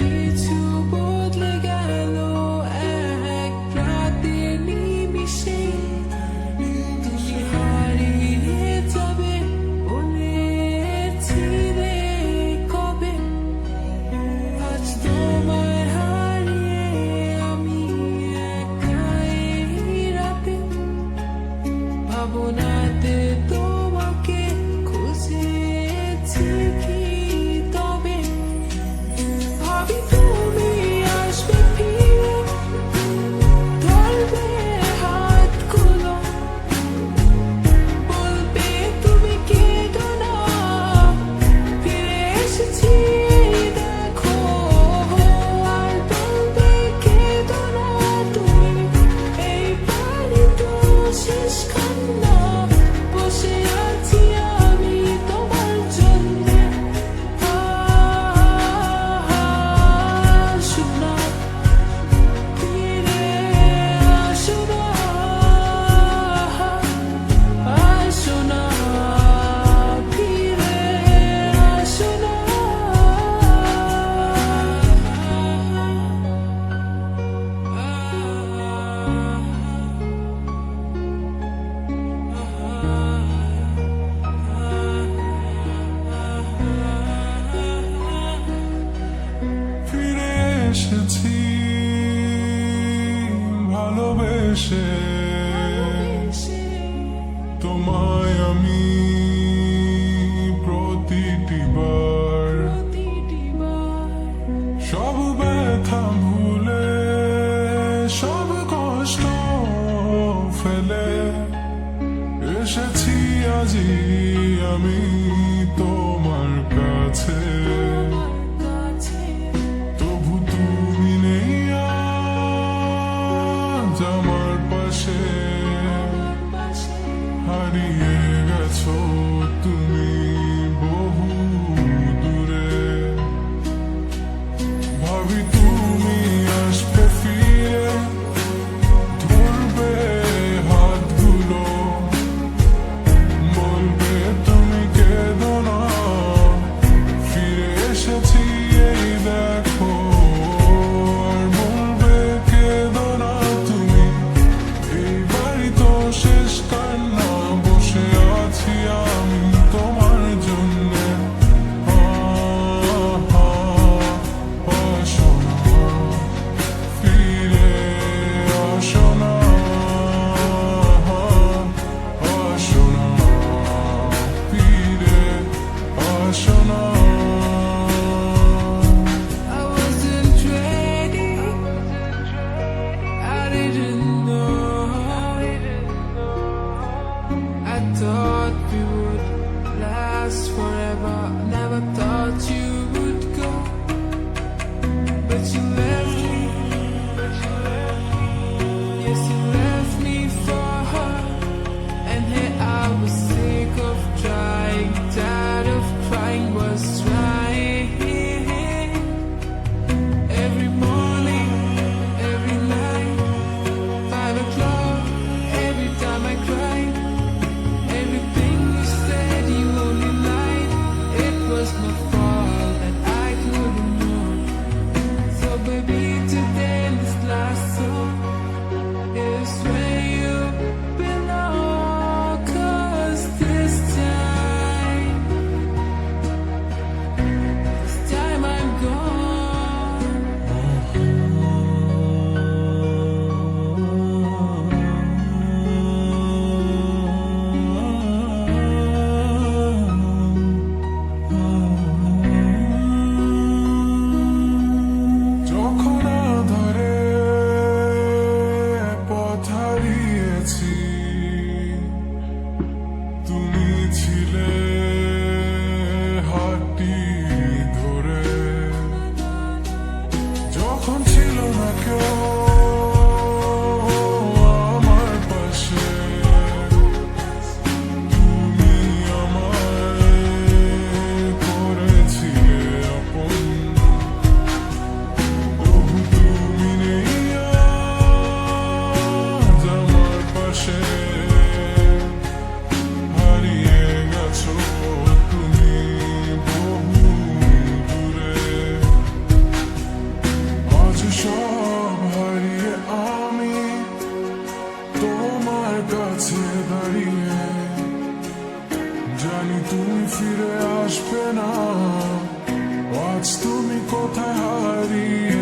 সবকিছু বদলে গেল এক রাতের নিমিষে। তুমি হারিয়ে যাবে বলেছিলে কবে, আজ তোমায় হারিয়ে আমি একা এই রাতে। ভাবনাতে তোমাকে খুঁজেছি কি তবে, ভাবি তুমি আসবে ফিরে, ধরবে হাতগুলো, বলবে তুমি কেঁদো না, ফিরে এসেছি দেখো। আর বলবে কেঁদো না তুমি, এই বাড়ি তো শেষ কান্না। বসে আছি আমি তোমার জন্যে, আসো না, ফিরে আসো না, আসো না, ফিরে আসো না। ফিরে এসেছি ভালোবেসে, তোমায় আমি প্রতিটি বার সব ব্যথা ভুলে, সব কষ্ট ফেলে এসেছি আজি আমি তোমার কাছে। তবু তুমি নেই আজ আমার পাশে, হারিয়ে গেছো তুমি বহু দূরে। ভাবি তুমি আসবে ফিরে, ধরবে হাতগুলো, বলবে তুমি কেঁদো না, ফিরে এসেছি এই দেখো। আর বলবে কেঁদো না তুমি, এই বাড়ি তো শেষ কান্না। বসে আছি আমি তোমার জন্যে, আসো না। কোথায় হারিয়ে